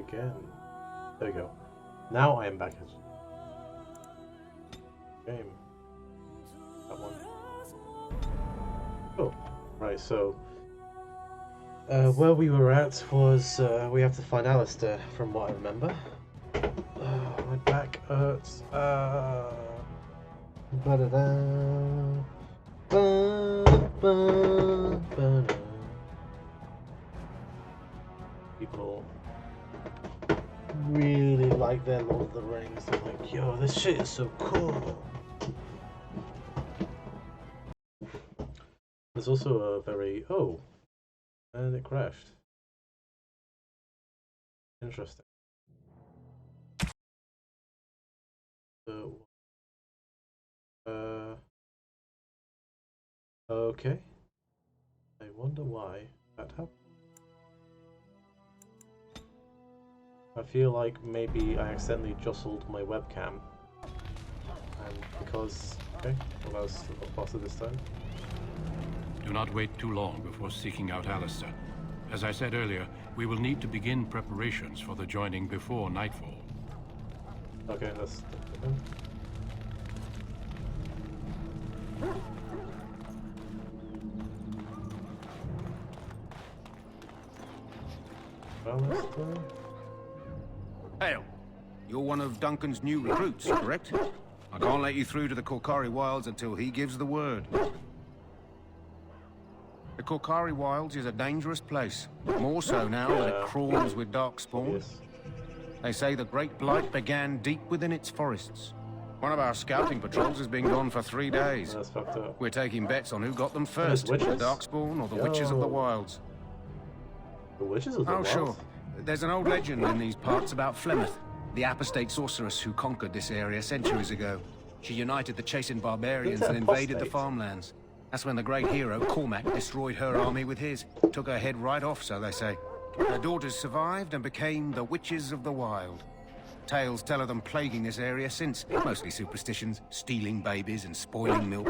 again. There we go. Now I am back at game. That one. Oh, right. So where we were at was we have to find Alistair, from what I remember. My back hurts. People really like their Lord of the Rings. They're like, yo, this shit is so cool. There's also a very... Oh, and it crashed. Interesting. So, okay. I wonder why that happened. I feel like maybe I accidentally jostled my webcam. And because... Okay, well, I was faster this time. Do not wait too long before seeking out Alistair. As I said earlier, we will need to begin preparations for the joining before nightfall. Okay, that's... Alistair? Hail! You're one of Duncan's new recruits, correct? I can't let you through to the Korkari Wilds until he gives the word. The Korkari Wilds is a dangerous place, more so now that it crawls with darkspawn. Yes. They say the Great Blight began deep within its forests. One of our scouting patrols has been gone for 3 days. That's fucked up. We're taking bets on who got them first, the witches? darkspawn or the Witches of the Wilds. The Witches of the Oh, Wilds? sure. There's an old legend in these parts about Flemeth, the apostate sorceress who conquered this area centuries ago. She united the chasing barbarians and invaded the apostate? farmlands. That's when the great hero, Cormac, destroyed her army with his. Took her head right off, so they say. Her daughters survived and became the Witches of the Wild. Tales tell of them plaguing this area since. Mostly superstitions, stealing babies and spoiling milk.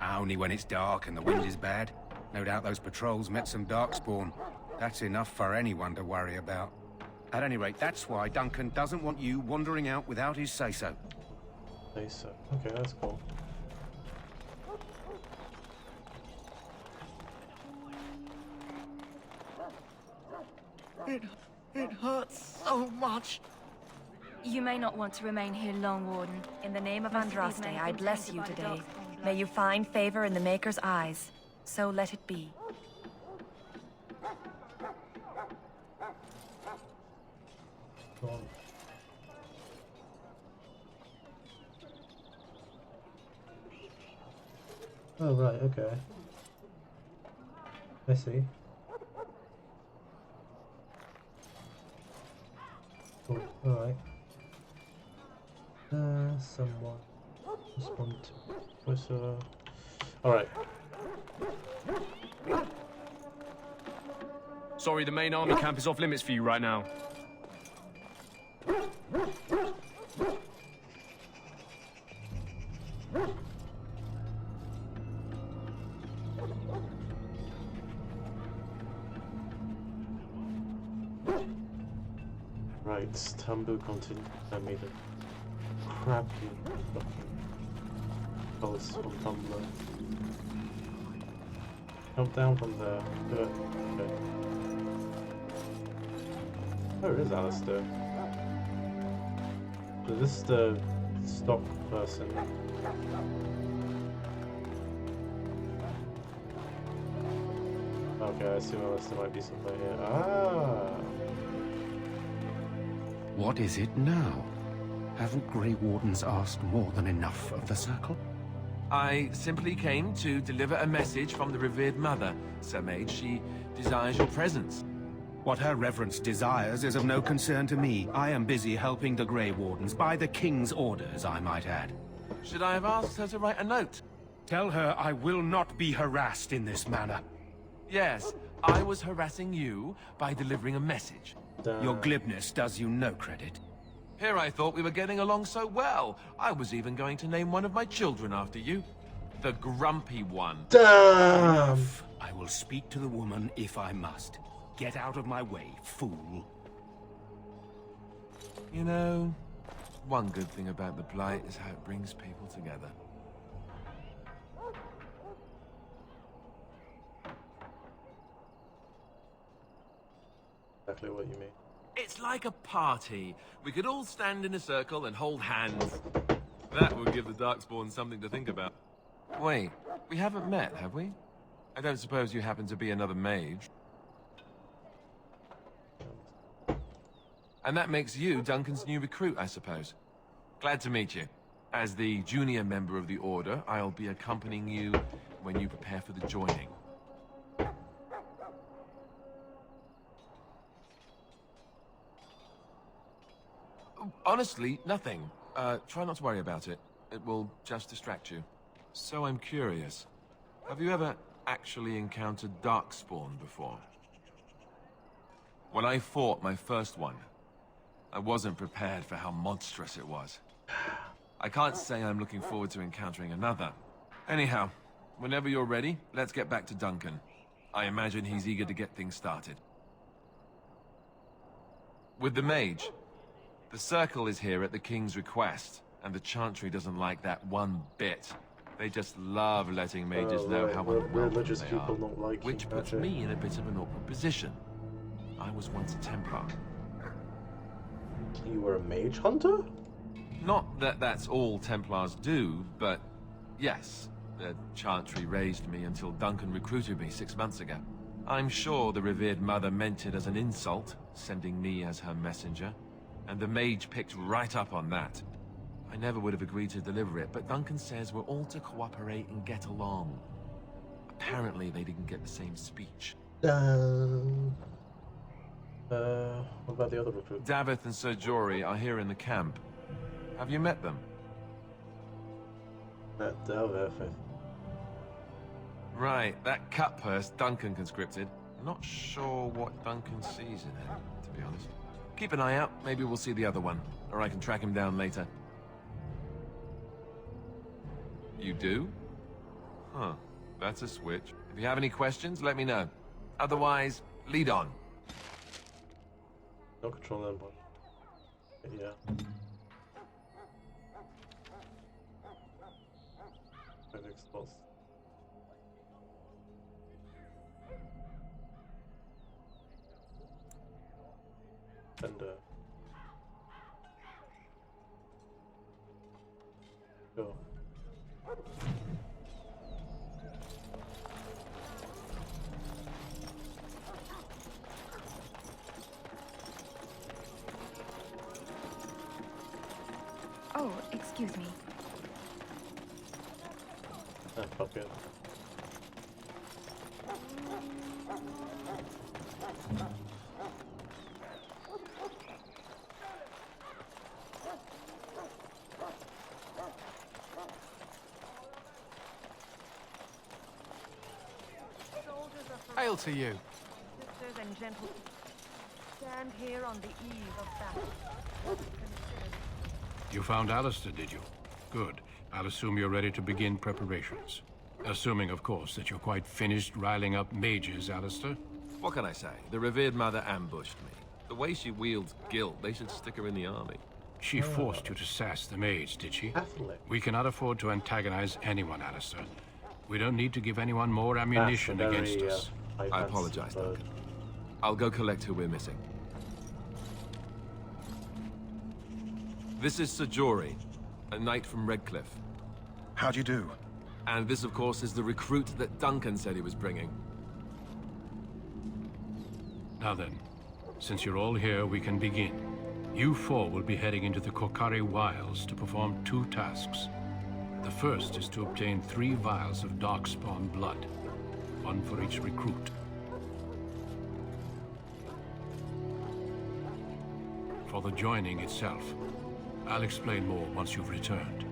Only when it's dark and the wind is bad. No doubt those patrols met some darkspawn. That's enough for anyone to worry about. At any rate, that's why Duncan doesn't want you wandering out without his say-so. Say-so. Okay, that's cool. It hurts so much. You may not want to remain here long, Warden. In the name of Andraste, I bless you today. May you find favor in the Maker's eyes. So let it be. Go on. Oh, right, okay. I see. Cool, alright. Someone respond to voiceover. Alright. Sorry, the main army camp is off limits for you right now. Right, Tambu continued. I made a crappy fucking post from Tumblr. Jump down from there. Do it. Okay. Where is Alistair? So this is the stock person. Okay, I assume Alistair might be somewhere here. Ah! What is it now? Haven't Grey Wardens asked more than enough of the Circle? I simply came to deliver a message from the revered mother, Sir Mage. She desires your presence. What her reverence desires is of no concern to me. I am busy helping the Grey Wardens, by the King's orders, I might add. Should I have asked her to write a note? Tell her I will not be harassed in this manner. Yes, I was harassing you by delivering a message. Your glibness does you no credit. Here I thought we were getting along so well. I was even going to name one of my children after you. The Grumpy One. Damn! I will speak to the woman if I must. Get out of my way, fool. You know, one good thing about the Blight is how it brings people together. Exactly what you mean. It's like a party. We could all stand in a circle and hold hands. That would give the Darkspawn something to think about. Wait, we haven't met, have we? I don't suppose you happen to be another mage. And that makes you Duncan's new recruit, I suppose. Glad to meet you. As the junior member of the Order, I'll be accompanying you when you prepare for the joining. Honestly, nothing. Try not to worry about it. It will just distract you. So I'm curious. Have you ever actually encountered Darkspawn before? When I fought my first one, I wasn't prepared for how monstrous it was. I can't say I'm looking forward to encountering another. Anyhow, whenever you're ready, let's get back to Duncan. I imagine he's eager to get things started. With the mage, the Circle is here at the King's request, and the Chantry doesn't like that one bit. They just love letting mages know how unwelcome religious they people are, don't like which you, puts that's it. me in a bit of an awkward position. I was once a Templar. You were a mage hunter? Not that that's all Templars do, but yes, the Chantry raised me until Duncan recruited me 6 months ago. I'm sure the revered mother meant it as an insult, sending me as her messenger, and the mage picked right up on that. I never would have agreed to deliver it, but Duncan says we're all to cooperate and get along. Apparently they didn't get the same speech. What about the other recruits? Davith and Sir Jory are here in the camp. Have you met them? That Delveth. Right, that cut purse Duncan conscripted. Not sure what Duncan sees in him, to be honest. Keep an eye out, maybe we'll see the other one, or I can track him down later. You do? Huh, that's a switch. If you have any questions, let me know. Otherwise, lead on. No control them, but yeah. Perfect spots. And go. Oh, excuse me. Fuck it. Hail to you. Sisters and gentlemen, stand here on the eve of battle. You found Alistair, did you? Good. I'll assume you're ready to begin preparations. Assuming, of course, that you're quite finished riling up mages, Alistair. What can I say? The revered mother ambushed me. The way she wields guilt, they should stick her in the army. She forced you to sass the mage, did she? Catholic. We cannot afford to antagonize anyone, Alistair. We don't need to give anyone more ammunition against us. I apologize, Duncan. I'll go collect who we're missing. This is Sir Jory, a knight from Redcliffe. How do you do? And this, of course, is the recruit that Duncan said he was bringing. Now then, since you're all here, we can begin. You four will be heading into the Korcari Wilds to perform 2 tasks. The first is to obtain 3 vials of Darkspawn blood, 1 for each recruit. For the joining itself, I'll explain more once you've returned.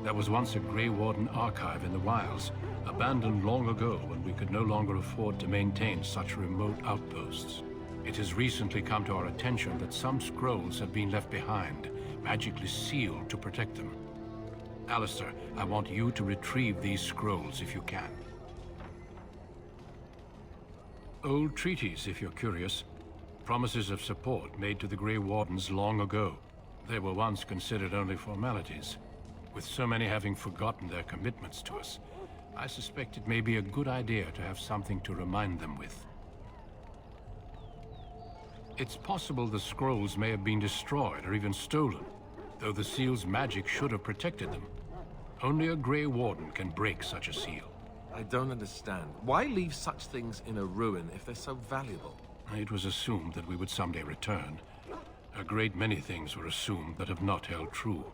There was once a Grey Warden archive in the wilds, abandoned long ago when we could no longer afford to maintain such remote outposts. It has recently come to our attention that some scrolls have been left behind, magically sealed to protect them. Alistair, I want you to retrieve these scrolls if you can. old treaties, if you're curious. Promises of support made to the Grey Wardens long ago. They were once considered only formalities. With so many having forgotten their commitments to us, I suspect it may be a good idea to have something to remind them with. It's possible the scrolls may have been destroyed or even stolen, though the seal's magic should have protected them. Only a Grey Warden can break such a seal. I don't understand. Why leave such things in a ruin if they're so valuable? It was assumed that we would someday return. A great many things were assumed that have not held true.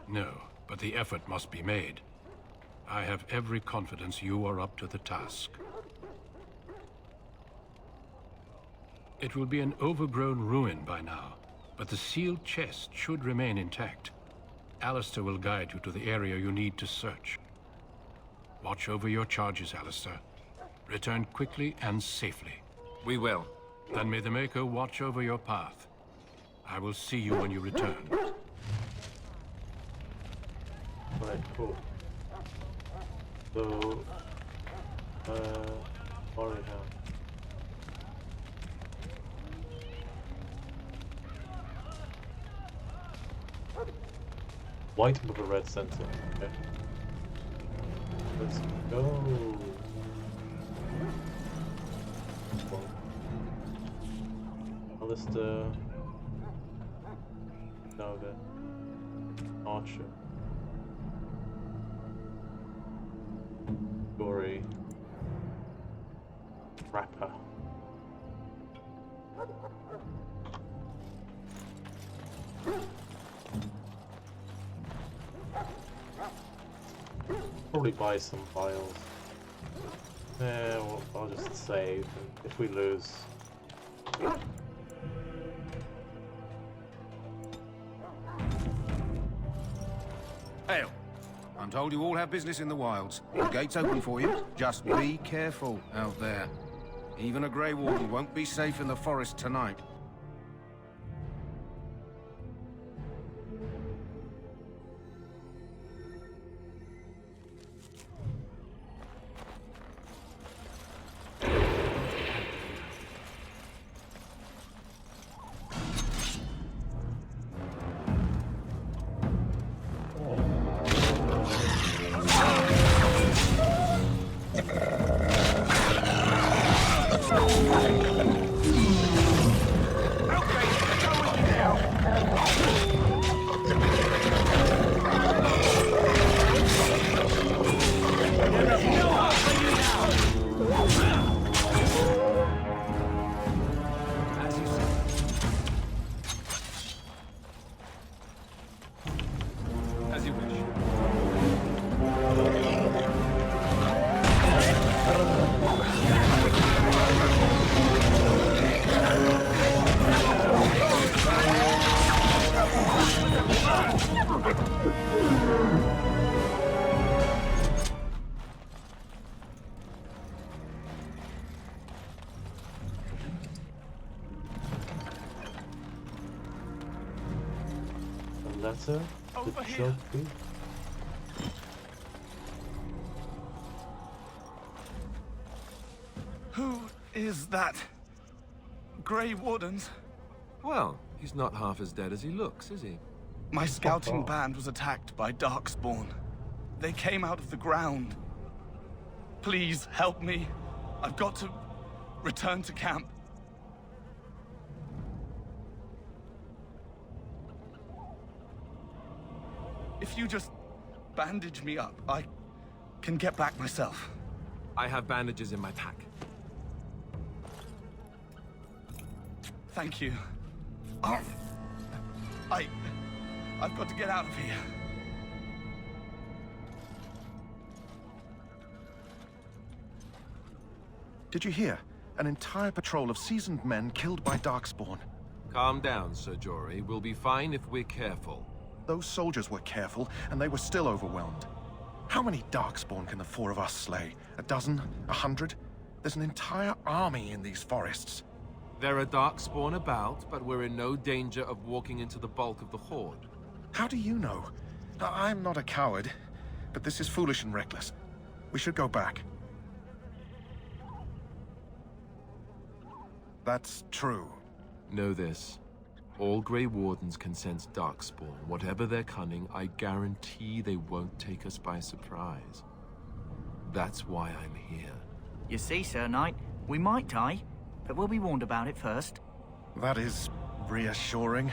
No, but the effort must be made. I have every confidence you are up to the task. It will be an overgrown ruin by now, but the sealed chest should remain intact. Alistair will guide you to the area you need to search. Watch over your charges, Alistair. Return quickly and safely. We will. Then may the Maker watch over your path. I will see you when you return. Right, cool. So, already now. White with a red center. Okay. Let's go. Alistair. Nova. Archer. Gory. Rapper. Probably buy some files. Yeah, well, I'll just save if we lose. Hail. I'm told you all have business in the wilds. The gate's open for you. Just be careful out there. Even a Grey Warden won't be safe in the forest tonight. As you wish. A letter? Over The here. trophy? Who is that? Grey Wardens? Well, he's not half as dead as he looks, is he? My scouting off. band was attacked by Darkspawn. They came out of the ground. Please help me. I've got to return to camp. If you just bandage me up, I can get back myself. I have bandages in my pack. Thank you. I've got to get out of here. Did you hear? An entire patrol of seasoned men killed by Darkspawn. Calm down, Sir Jory. We'll be fine if we're careful. Those soldiers were careful, and they were still overwhelmed. How many Darkspawn can the four of us slay? A dozen? 100? There's an entire army in these forests. There are Darkspawn about, but we're in no danger of walking into the bulk of the Horde. How do you know? I'm not a coward, but this is foolish and reckless. We should go back. That's true. Know this. All Grey Wardens can sense Darkspawn. Whatever their cunning, I guarantee they won't take us by surprise. That's why I'm here. You see, Sir Knight, we might die, but we'll be warned about it first. That is reassuring.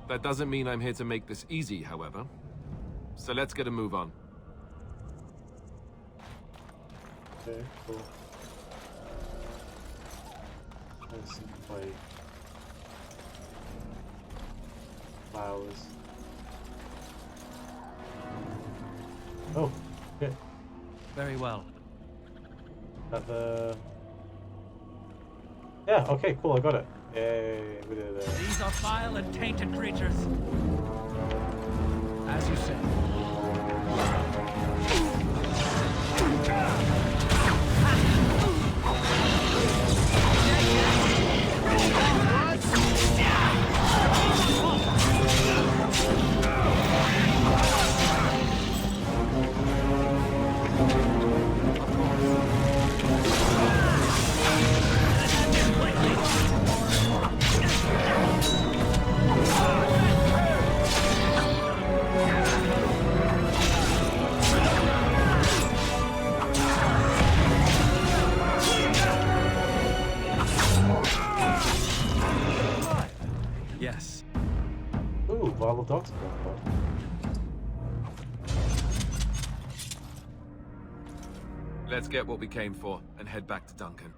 That doesn't mean I'm here to make this easy, however. So let's get a move on. Okay, cool. Let's see if I... Flowers. Oh, shit. Very well. At the... Yeah, okay, cool, I got it. Yay, we did it. These are vile and tainted creatures. As you say. Yes. Ooh, vial of Darkspawn. Let's get what we came for and head back to Duncan.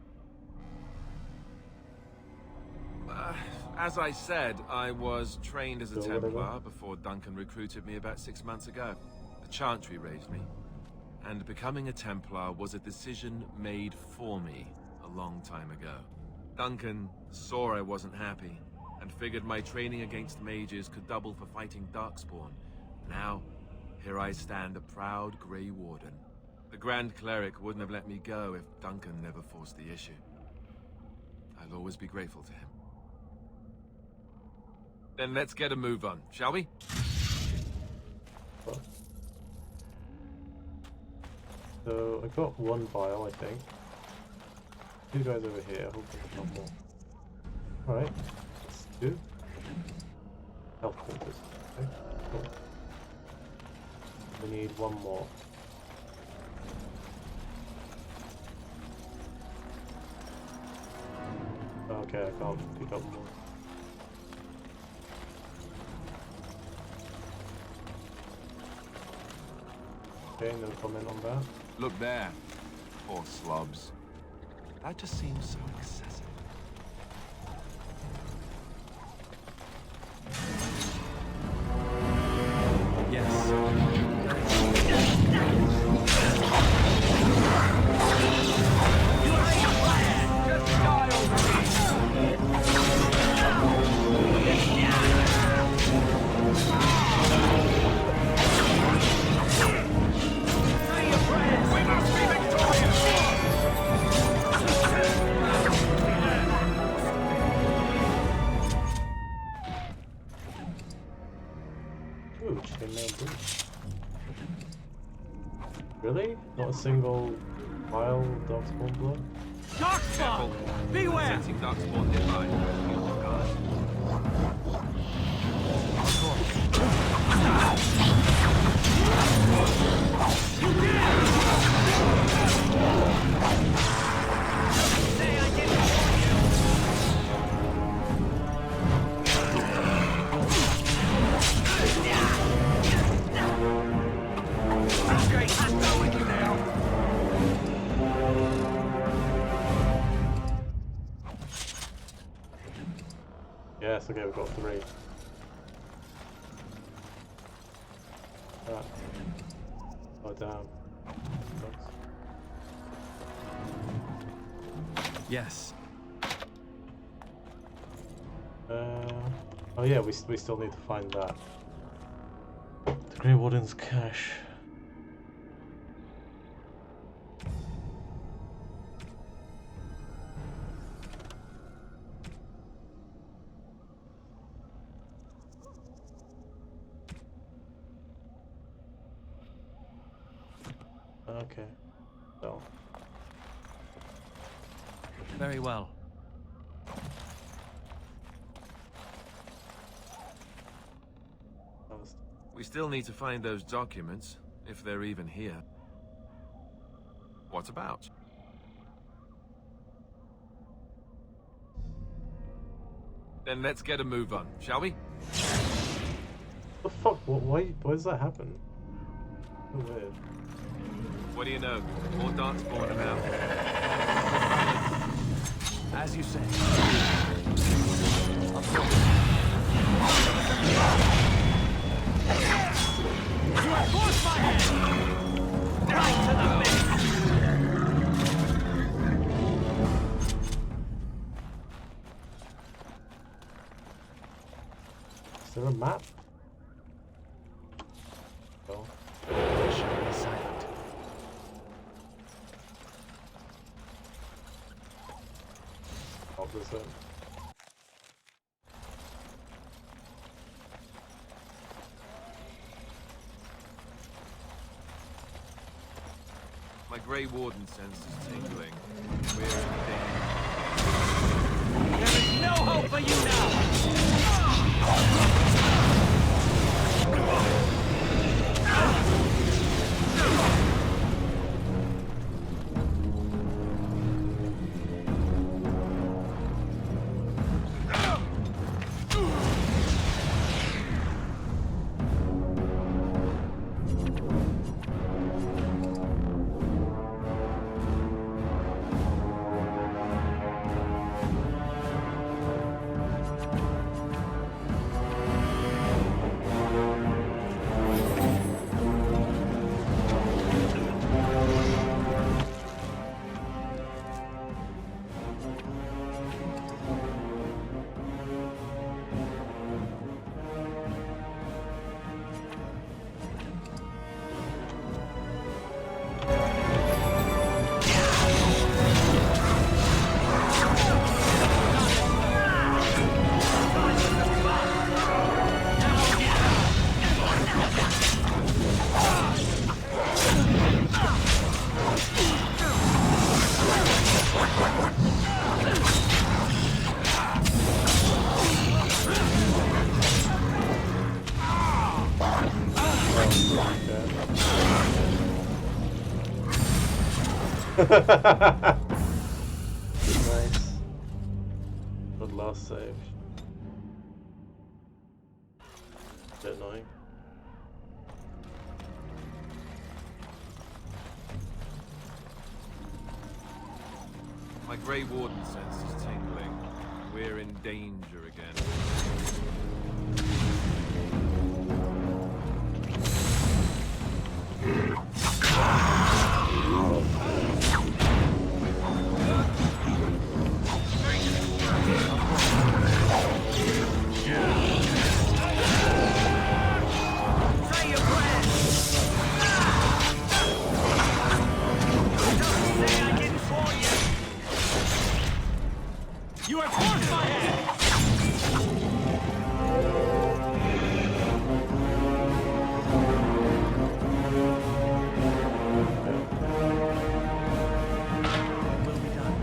As I said, I was trained as a Templar before Duncan recruited me about 6 months ago. The Chantry raised me, and becoming a Templar was a decision made for me a long time ago. Duncan saw I wasn't happy, and figured my training against mages could double for fighting Darkspawn. Now, here I stand, a proud Grey Warden. The Grand Cleric wouldn't have let me go if Duncan never forced the issue. I'll always be grateful to him. Then let's get a move on, shall we? So, I got one vial, I think. Two guys over here, hopefully not more. Alright, that's two. Health quarters. Okay, cool. We need one more. Okay, I can't pick up more. Okay, no comment on that. Look there. Poor slobs. That just seems so excessive. Ooh, chainmail boots. Really? Not a single vial of Darkspawn blood? Darkspawn! Beware! Sensing Darkspawn nearby. Be on the guard. Say I didn't warn you! Okay, I'm done with you now! Yes, okay, we've got three. Ah. Oh, damn. Yes. Oh yeah, we still need to find that. The Grey Warden's cache. Okay. So. Very well. That was... We still need to find those documents, if they're even here. What about? Then let's get a move on, shall we? The fuck? Why does that happen? So weird. What do you know? More darkspawn about. As you say. You have forced my hand! Right to the face! Is there a map? Oh. Be silent. Pop this in. My Grey Warden sense is tingling. We're in danger. There is no hope for you now! Nice. Good last save. Bit annoying. My Grey Warden sense is tingling. We're in danger again. Say your prayers! Don't say I didn't warn you! You have forced my hand! Will be done.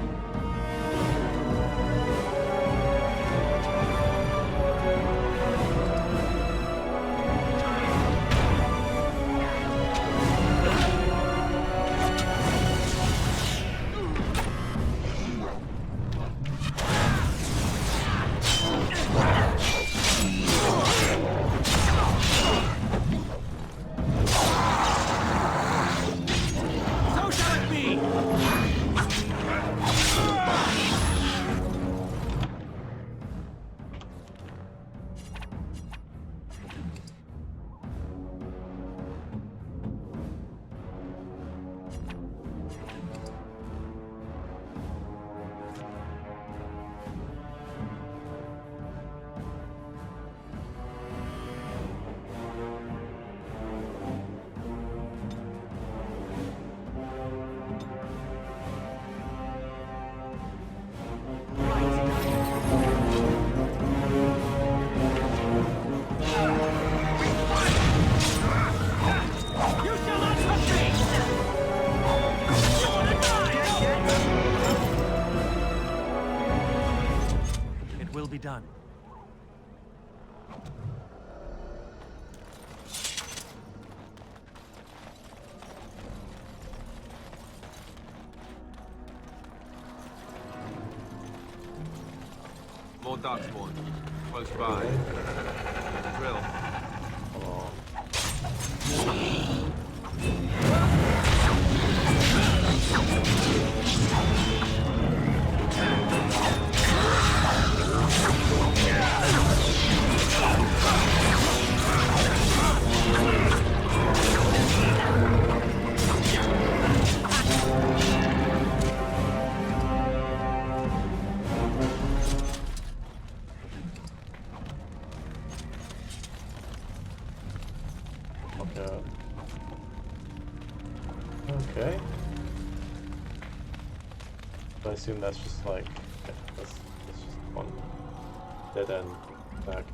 be done. More darkspawn. Close by. Drill. Come on. Okay. I assume that's just like, yeah, that's just one dead end back.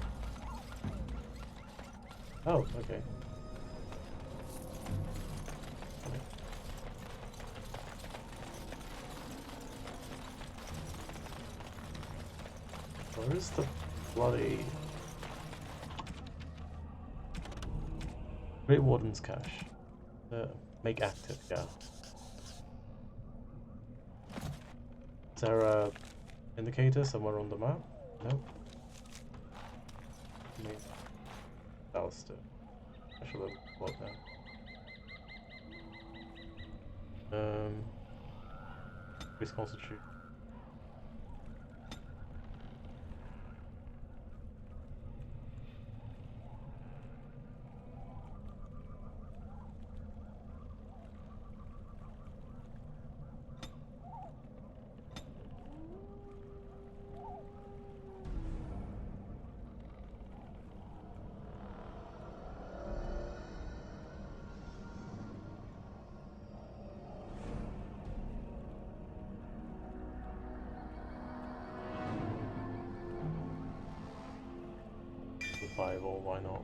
Oh, okay. Where is the bloody Great Warden's cache? Make active, yeah. Is there a indicator somewhere on the map? No. Maybe. Alistair. I should have looked now. Please constitute. Survival, why not?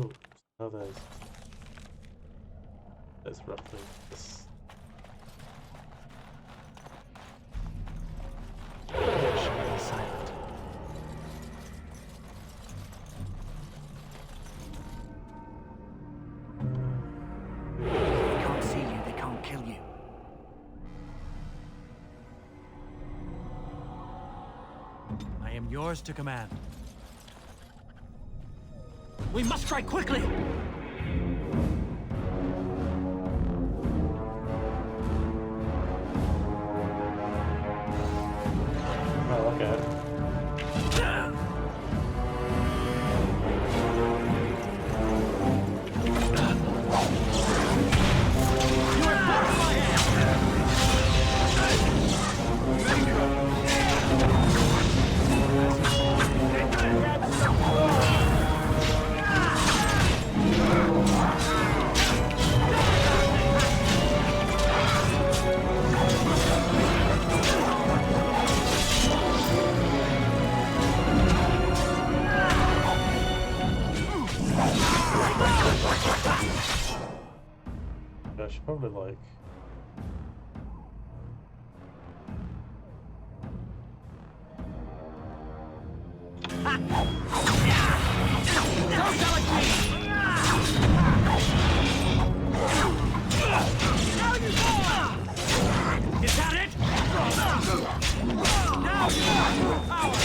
Oh, now there's roughly this. Silent. They can't see you, they can't kill you. I am yours to command. We must strike quickly! Oh, okay. I should probably like. Is that it? Now you are your power!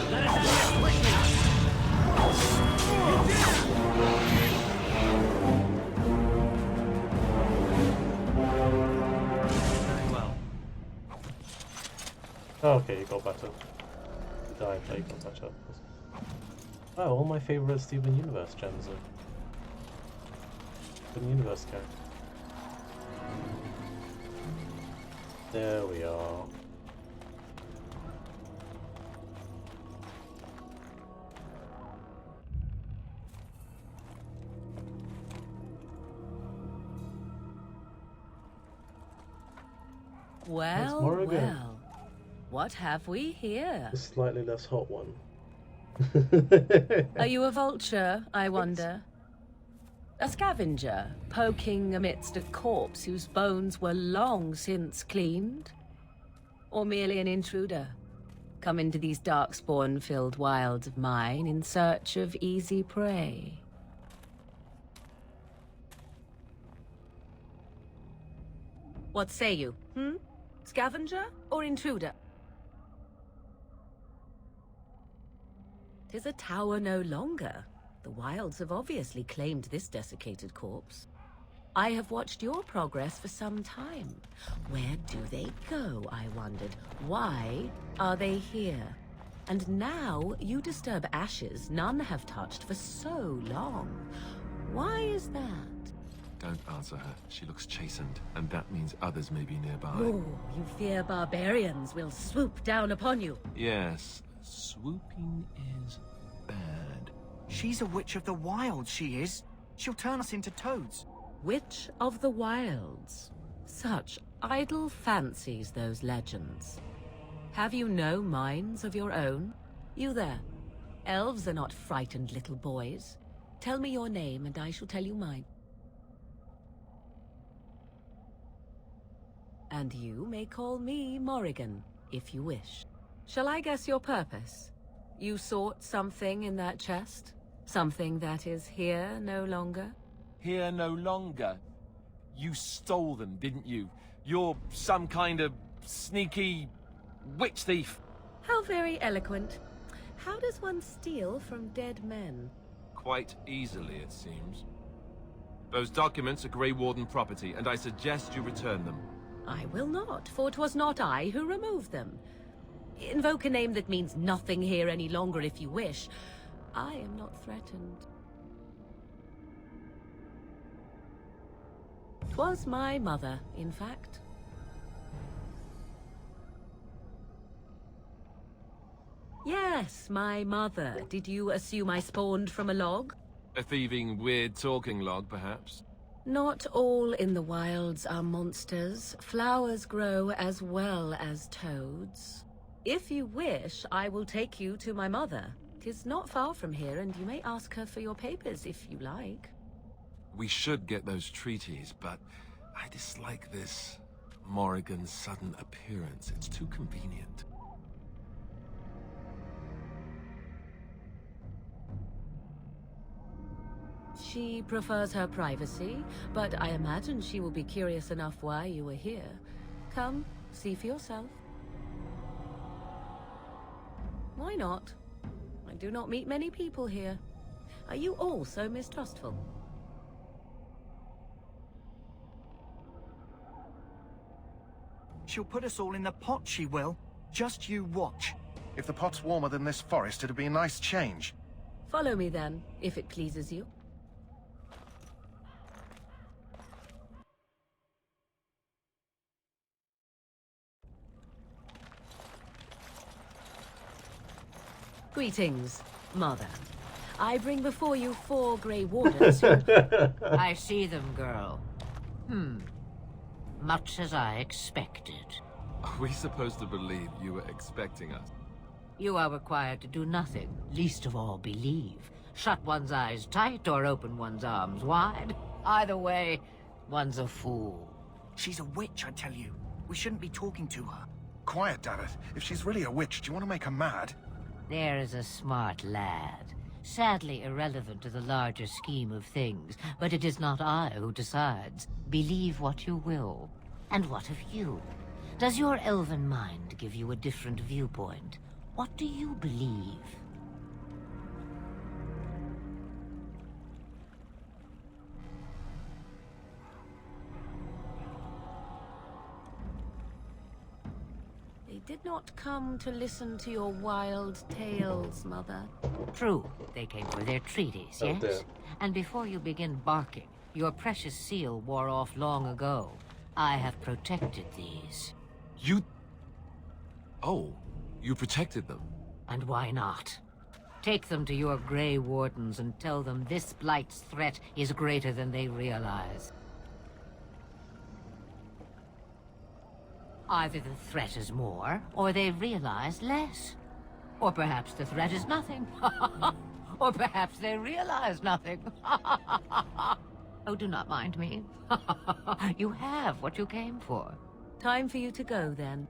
Let it end quickly! Oh, okay, you got better. You died, but you got better. Oh, all my favourite Steven Universe gems are Steven Universe characters. There we are. Well, Morrigan. well. What have we here? A slightly less hot one. Are you a vulture, I wonder? A scavenger, poking amidst a corpse whose bones were long since cleaned? Or merely an intruder, come into these darkspawn-filled wilds of mine in search of easy prey? What say you, Scavenger or intruder? 'Tis a tower no longer. The wilds have obviously claimed this desiccated corpse. I have watched your progress for some time. Where do they go, I wondered? Why are they here? And now you disturb ashes none have touched for so long. Why is that? Don't answer her. She looks chastened, and that means others may be nearby. Oh, you fear barbarians will swoop down upon you. Yes, swooping is bad. She's a witch of the wild, she is. She'll turn us into toads. Witch of the Wilds. Such idle fancies, those legends. Have you no minds of your own? You there. Elves are not frightened little boys. Tell me your name and I shall tell you mine. And you may call me Morrigan, if you wish. Shall I guess your purpose? You sought something in that chest? Something that is here no longer? Here no longer. You stole them, didn't you? You're some kind of sneaky witch thief. How very eloquent. How does one steal from dead men? Quite easily, it seems. Those documents are Grey Warden property, and I suggest you return them. I will not, for 'twas not I who removed them. Invoke a name that means nothing here any longer if you wish. I am not threatened. 'Twas my mother, in fact. Yes, my mother. Did you assume I spawned from a log? A thieving, weird talking log, perhaps? Not all in the wilds are monsters. Flowers grow as well as toads. If you wish, I will take you to my mother. 'Tis not far from here, and you may ask her for your papers if you like. We should get those treaties, but I dislike this Morrigan's sudden appearance. It's too convenient. She prefers her privacy, but I imagine she will be curious enough why you were here. Come, see for yourself. Why not? I do not meet many people here. Are you all so mistrustful? She'll put us all in the pot, she will. Just you watch. If the pot's warmer than this forest, it'd be a nice change. Follow me then, if it pleases you. Greetings, Mother. I bring before you 4 Grey Wardens who... I see them, girl. Much as I expected. Are we supposed to believe you were expecting us? You are required to do nothing, least of all believe. Shut one's eyes tight or open one's arms wide. Either way, one's a fool. She's a witch, I tell you. We shouldn't be talking to her. Quiet, Davith. If she's really a witch, do you want to make her mad? There is a smart lad. Sadly irrelevant to the larger scheme of things, but it is not I who decides. Believe what you will. And what of you? Does your elven mind give you a different viewpoint? What do you believe? They did not come to listen to your wild tales, Mother. True, they came for their treaties, Oh, yes? dear. And before you begin barking, your precious seal wore off long ago. I have protected these. You... Oh, you protected them. And why not? Take them to your Grey Wardens and tell them this Blight's threat is greater than they realize. Either the threat is more, or they realize less. Or perhaps the threat is nothing. Or perhaps they realize nothing. Oh, do not mind me. You have what you came for. Time for you to go, then.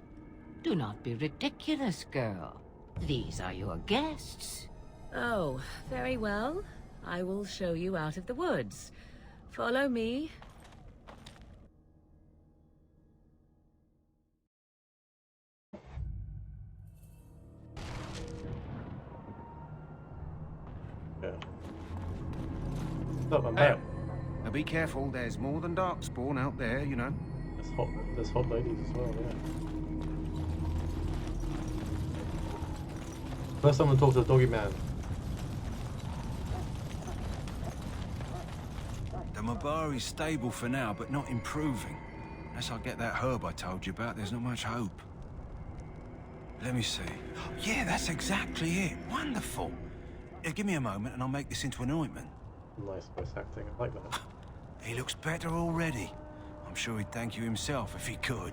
Do not be ridiculous, girl. These are your guests. Oh, very well. I will show you out of the woods. Follow me. Yeah. Stop, I'm back. Now be careful, there's more than Darkspawn out there, you know. There's hot ladies as well, yeah. First I'm gonna talk to the doggy man. The Mabari's stable for now, but not improving. Unless I get that herb I told you about, there's not much hope. Let me see. Yeah, that's exactly it. Wonderful. Give me a moment and I'll make this into an ointment. Nice voice acting, I like that. He looks better already. I'm sure he'd thank you himself if he could.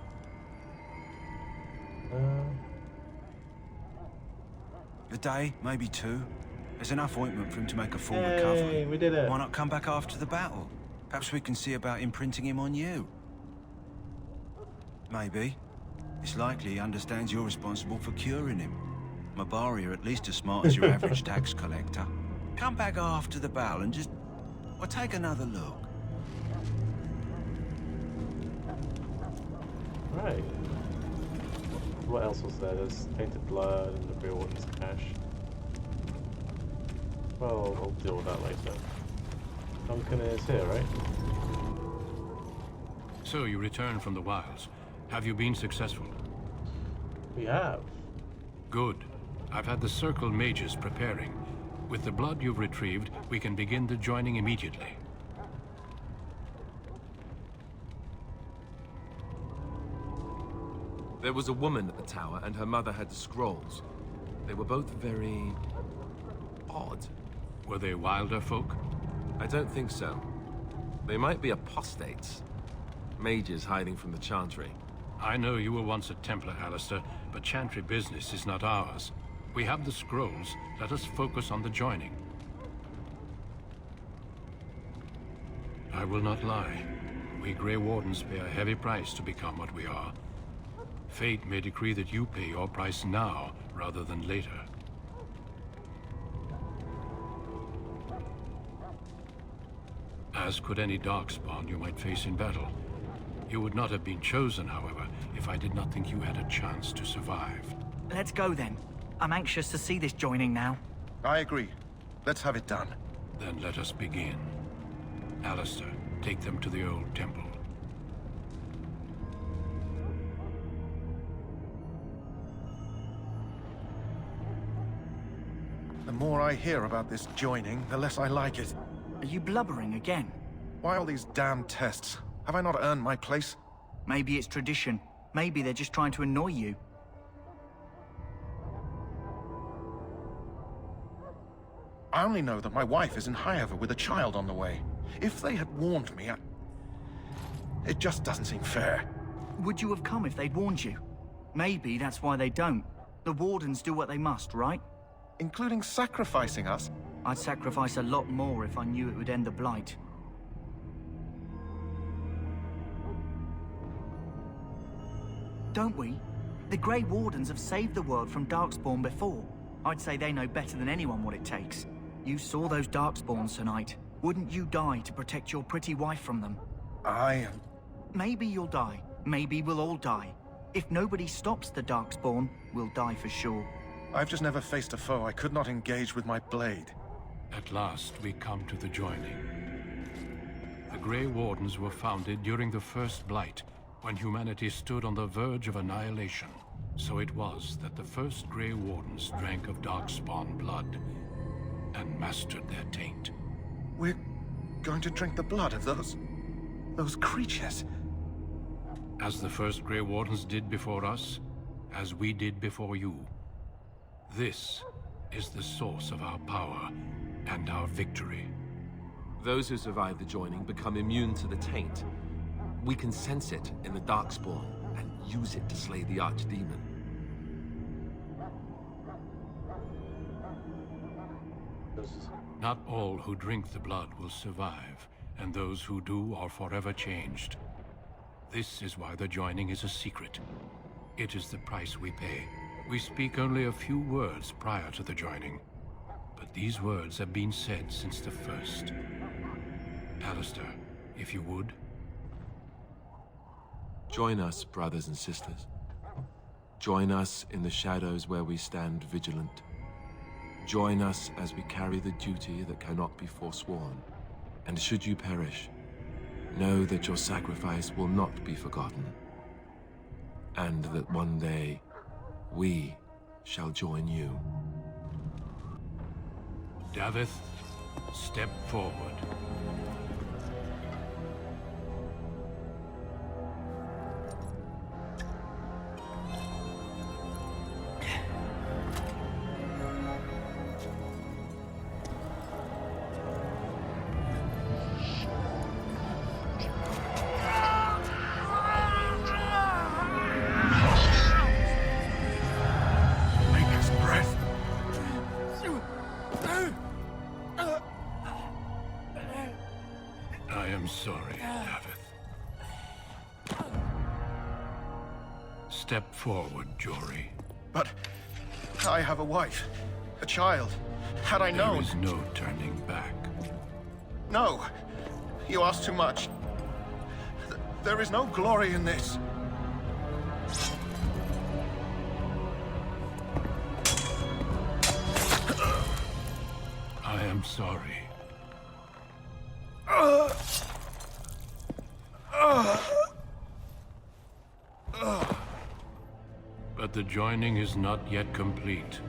A day, maybe two. There's enough ointment for him to make a full recovery. We did it. Why not come back after the battle? Perhaps we can see about imprinting him on you. Maybe. It's likely he understands you're responsible for curing him. Mabari are at least as smart as your average tax collector. Come back after the battle and just... well, take another look. Right. What else was there? There's tainted blood and the Grey Warden's cash. Well, I'll deal with that later. Duncan is here, right? So you returned from the wilds. Have you been successful? We have. Good. I've had the Circle mages preparing. With the blood you've retrieved, we can begin the joining immediately. There was a woman at the tower, and her mother had the scrolls. They were both very... odd. Were they wilder folk? I don't think so. They might be apostates. Mages hiding from the Chantry. I know you were once a Templar, Alistair, but Chantry business is not ours. We have the scrolls. Let us focus on the joining. I will not lie. We Grey Wardens pay a heavy price to become what we are. Fate may decree that you pay your price now, rather than later. As could any Darkspawn you might face in battle. You would not have been chosen, however, if I did not think you had a chance to survive. Let's go then. I'm anxious to see this joining now. I agree. Let's have it done. Then let us begin. Alistair, take them to the old temple. The more I hear about this joining, the less I like it. Are you blubbering again? Why all these damn tests? Have I not earned my place? Maybe it's tradition. Maybe they're just trying to annoy you. I only know that my wife is in Highover with a child on the way. If they had warned me, it just doesn't seem fair. Would you have come if they'd warned you? Maybe that's why they don't. The Wardens do what they must, right? Including sacrificing us? I'd sacrifice a lot more if I knew it would end the Blight. Don't we? The Grey Wardens have saved the world from Darkspawn before. I'd say they know better than anyone what it takes. You saw those Darkspawns tonight. Wouldn't you die to protect your pretty wife from them? Maybe you'll die. Maybe we'll all die. If nobody stops the Darkspawn, we'll die for sure. I've just never faced a foe I could not engage with my blade. At last, we come to the joining. The Grey Wardens were founded during the First Blight, when humanity stood on the verge of annihilation. So it was that the first Grey Wardens drank of Darkspawn blood and mastered their taint. We're going to drink the blood of those creatures. As the first Grey Wardens did before us, as we did before you. This is the source of our power and our victory. Those who survive the joining become immune to the taint. We can sense it in the Darkspawn and use it to slay the Archdemon. Not all who drink the blood will survive, and those who do are forever changed. This is why the joining is a secret. It is the price we pay. We speak only a few words prior to the joining, but these words have been said since the first. Alistair, if you would. Join us, brothers and sisters. Join us in the shadows where we stand vigilant. Join us as we carry the duty that cannot be forsworn. And should you perish, know that your sacrifice will not be forgotten. And that one day, we shall join you. Davith, step forward. I am sorry, Davith. Step forward, Jory. But I have a wife, a child. Had I known... There is no turning back. No, you ask too much. There is no glory in this. I am sorry. But the joining is not yet complete.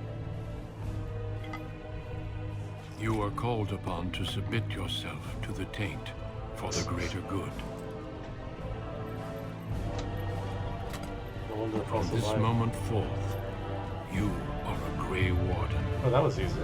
You are called upon to submit yourself to the taint for the greater good. From this moment forth, you are a Grey Warden. Oh, that was easy.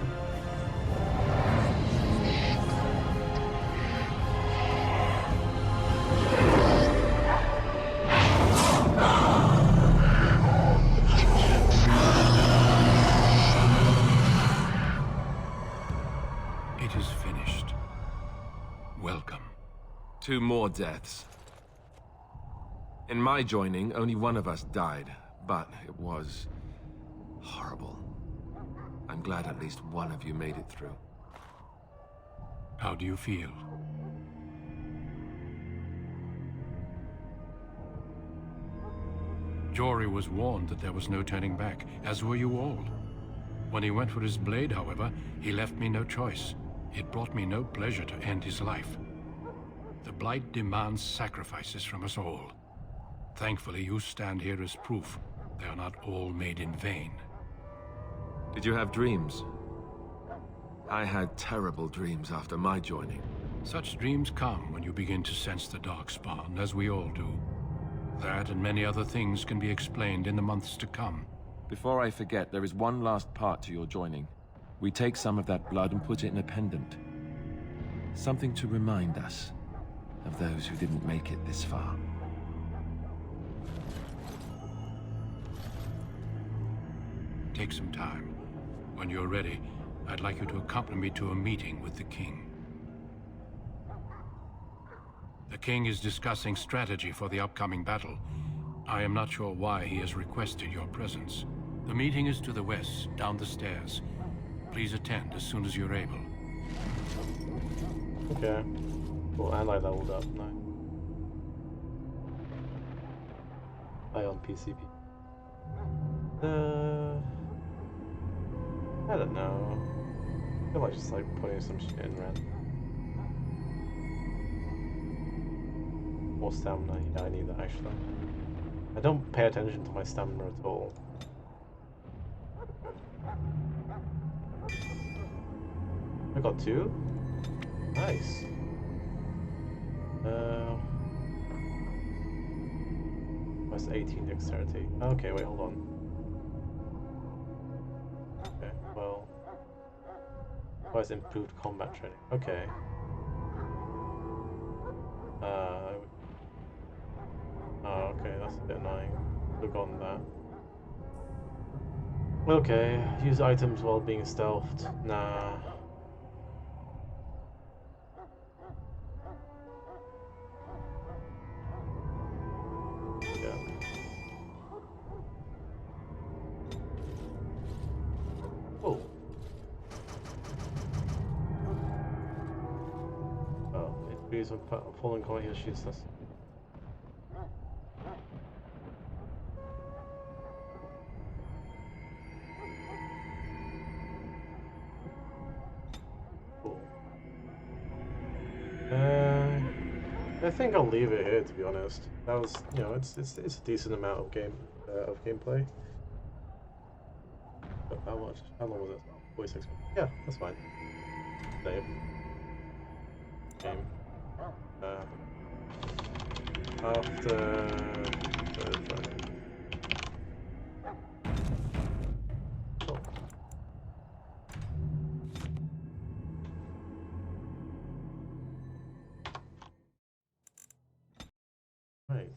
It is finished. Welcome. 2 more deaths. In my joining, only one of us died, but it was horrible. I'm glad at least one of you made it through. How do you feel? Jory was warned that there was no turning back, as were you all. When he went for his blade, however, he left me no choice. It brought me no pleasure to end his life. The Blight demands sacrifices from us all. Thankfully, you stand here as proof they are not all made in vain. Did you have dreams? I had terrible dreams after my joining. Such dreams come when you begin to sense the Darkspawn, as we all do. That and many other things can be explained in the months to come. Before I forget, there is one last part to your joining. We take some of that blood and put it in a pendant. Something to remind us of those who didn't make it this far. Take some time. When you're ready, I'd like you to accompany me to a meeting with the King. The King is discussing strategy for the upcoming battle. I am not sure why he has requested your presence. The meeting is to the west, down the stairs. Please attend as soon as you're able. Okay. Cool, and I leveled up. Nice. I on PCP. I don't know. I feel like just like putting some shit in random. More stamina, yeah, I need that actually. I don't pay attention to my stamina at all. I got 2. Nice. That's 18 dexterity. Okay, wait, hold on. Okay, well. Where's improved combat training? Okay. Oh, okay, that's a bit annoying. Look on that. Okay, use items while being stealthed. Nah. Yeah. Oh. Oh, it agrees with fallen coin and shoots us. Cool. I think I'll leave it here, to be honest. That was, you know, it's a decent amount of gameplay. But how much? How long was it? 46 minutes. Yeah, that's fine. Save. Game. After cool. Right.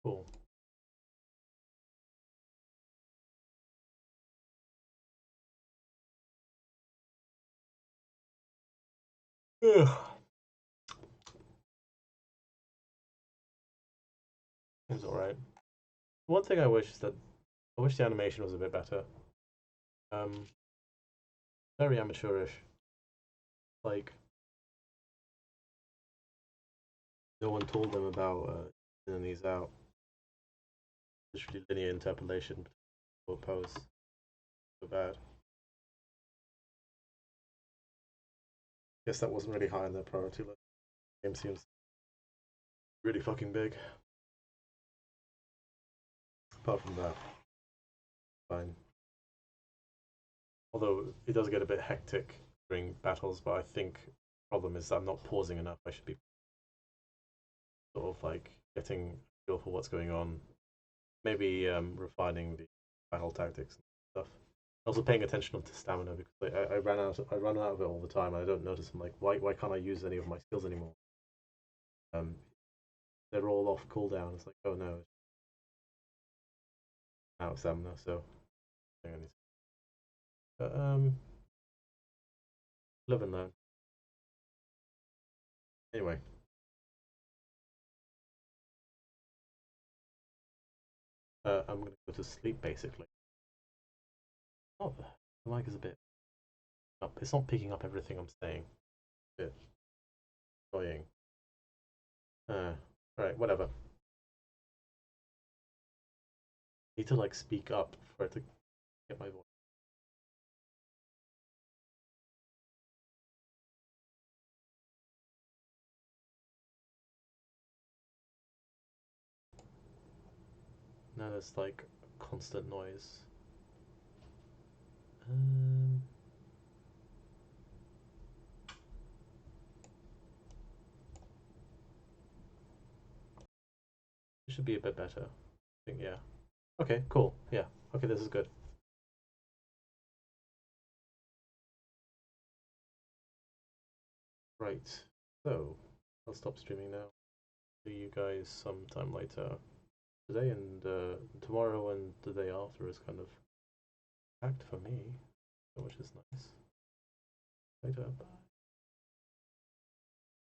Cool. Ugh. It's alright. One thing I wish is that I wish the animation was a bit better. Very amateurish. Like no one told them about sending these out. Literally linear interpolation or pose. So bad. Guess that wasn't really high on their priority list. The game seems really fucking big. Apart from that, fine. Although it does get a bit hectic during battles, but I think the problem is that I'm not pausing enough. I should be sort of like getting a feel for what's going on. Maybe refining the battle tactics and stuff. Also paying attention to stamina because I run out of it all the time and I don't notice. I'm like, why can't I use any of my skills anymore? They're all off cooldown. It's like, oh no, out of stamina. So I think I need to. But live and learn. Anyway. I'm gonna go to sleep basically. Oh, the mic is a bit up. It's not picking up everything I'm saying. A bit annoying. Right, whatever. Need to like speak up for it to get my voice. Now there's like constant noise. It should be a bit better. I think, yeah. Okay, cool. Yeah. Okay, this is good. Right. So, I'll stop streaming now. See you guys sometime later today, and tomorrow and the day after is kind of packed for me, which is nice. Later. Bye.